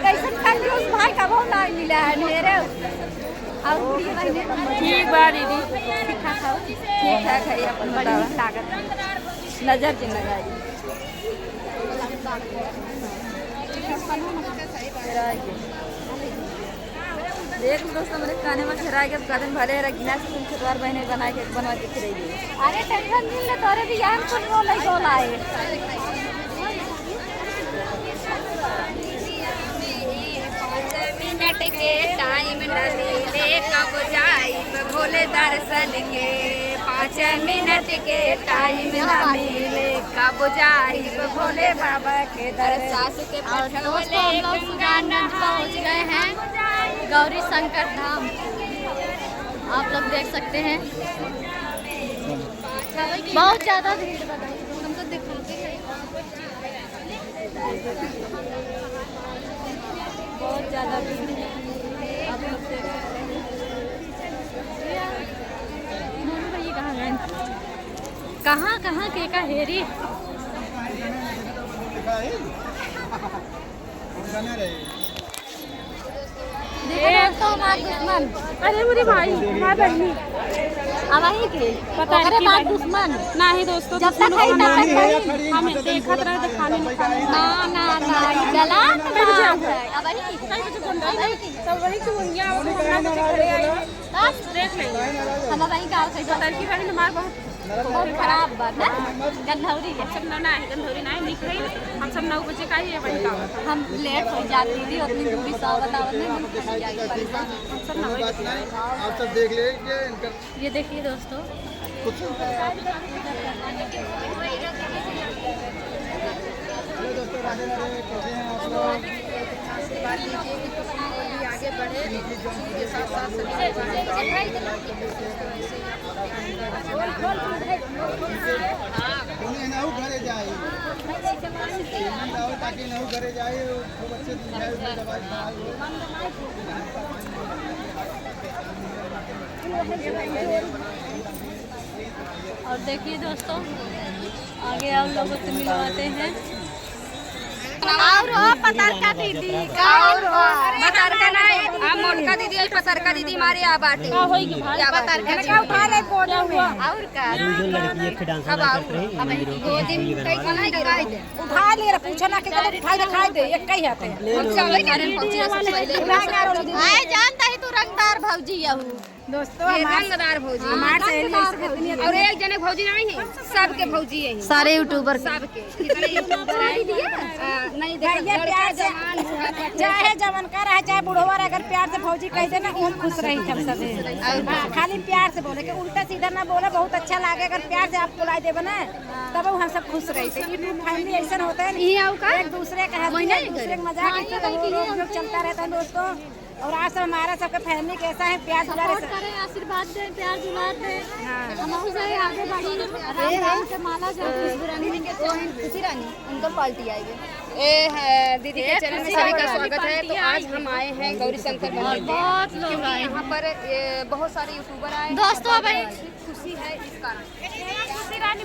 कैसे कंजूस भाई का बहुत ना मिला है मेरे और ठीक बा दीदी, ठीक ठाक हो ठीक ठाक है। अपन बड़ी बतावा लागत नजर के लगाई देख दोस्तों मेरे खाने में खिरा के कदम भले रख गिलास तुम छतवार बहने बना के बनवा के खिलाई। अरे टेंशन नहीं ले तोरे भी यार कुछ बोले गोलाए मिनट के टाइम न ले कब जाई भोले दर्शन के 5 मिनट के टाइम न मिले कब जाई भोले बाबा के दर्शन। सासू के और दोस्तों हम लोग सुजानगंज पहुंच गए हैं गौरी शंकर धाम। आप लोग देख सकते हैं बहुत ज्यादा भीड़ हमको दिखाते हैं बहुत ज्यादा भीड़ है। आप लोग देख सकते हैं भाई कहाँ गए कहाँ कहाँ के का हेरी दुश्मन। अरे मेरे भाई हमारे बहनी अब वही के पता है ओकरे बाद दुश्मन ना ही दोस्तों जब तक है तब तक है। हमें देखत रहे तो खाने में ना ना ना गला अब वही सब वही क्यों गया वो हमरा से खड़े आई बस देख लेंगे। हम वही गाँव से तरकी बड़ी हमार बहुत खराब बात ना गंधौरी है। सब ना है गंधौरी ना निकले हम सब 9 बजे का ही है वही का हम लेट हो जाती थी उतनी दूरी सौ बतावत नहीं हम परेशान। हम सब 9 बजे आप सब देख लीजिए ये देखिए दोस्तों दोस्तों राधे राधे कैसे हैं आप लोग। आशीर्वाद लीजिए कि आगे बढ़े के साथ साथ नहू घरे जाए ताकि नहू घरे जाए खूब अच्छे दवाई और देखिए दोस्तों आगे आप लोगों से मिलवाते हैं और पतारका दीदी और पतारका नहीं हम मोटका दीदी आई पतारका दीदी हमारे यहाँ बाटे क्या होगी क्या पतारका का उठा ले बोले हुआ और का जो लड़की एक डांस करते रही गोदी में कई खाना दिखाई दे उठा ले पूछो ना कि कब उठाई दिखाई दे एक कही आते हैं हम चले करे पहुंचे से पहले आए जानता है तू रंगदार भौजी यहू दोस्तों ये रंगदार भौजी हमारे सहेली ऐसे कहती है और एक जने भौजी नहीं है सबके भौजी है सारे यूट्यूबर सबके कितने यूट्यूबर है नहीं भैया प्यार से चाहे जवन का रहे चाहे बुढ़वा रहे, अगर प्यार से फौजी कह दे ना हम खुश रही हम सब खाली प्यार से बोले कि उल्टा सीधा ना बोले बहुत अच्छा लगे। अगर प्यार से आप बुलाई देवे ना तब हम सब खुश रही थे। यूट्यूब फैमिली ऐसा होता है एक दूसरे का एक दूसरे का मजाक चलता रहता है दोस्तों। और आज सब हमारा सबका फैमिली कैसा है प्यार दुलारे से आशीर्वाद दे प्यार दुलार दे हम आगे बढ़ी के माला खुशी रानी उनको पार्टी आएगी दीदी के चैनल में सभी का स्वागत है। तो आज हम आए हैं गौरी शंकर मंदिर बहुत लोग क्योंकि यहाँ पर बहुत सारे यूट्यूबर आए दोस्तों भाई खुशी है इस कारण खुशी रानी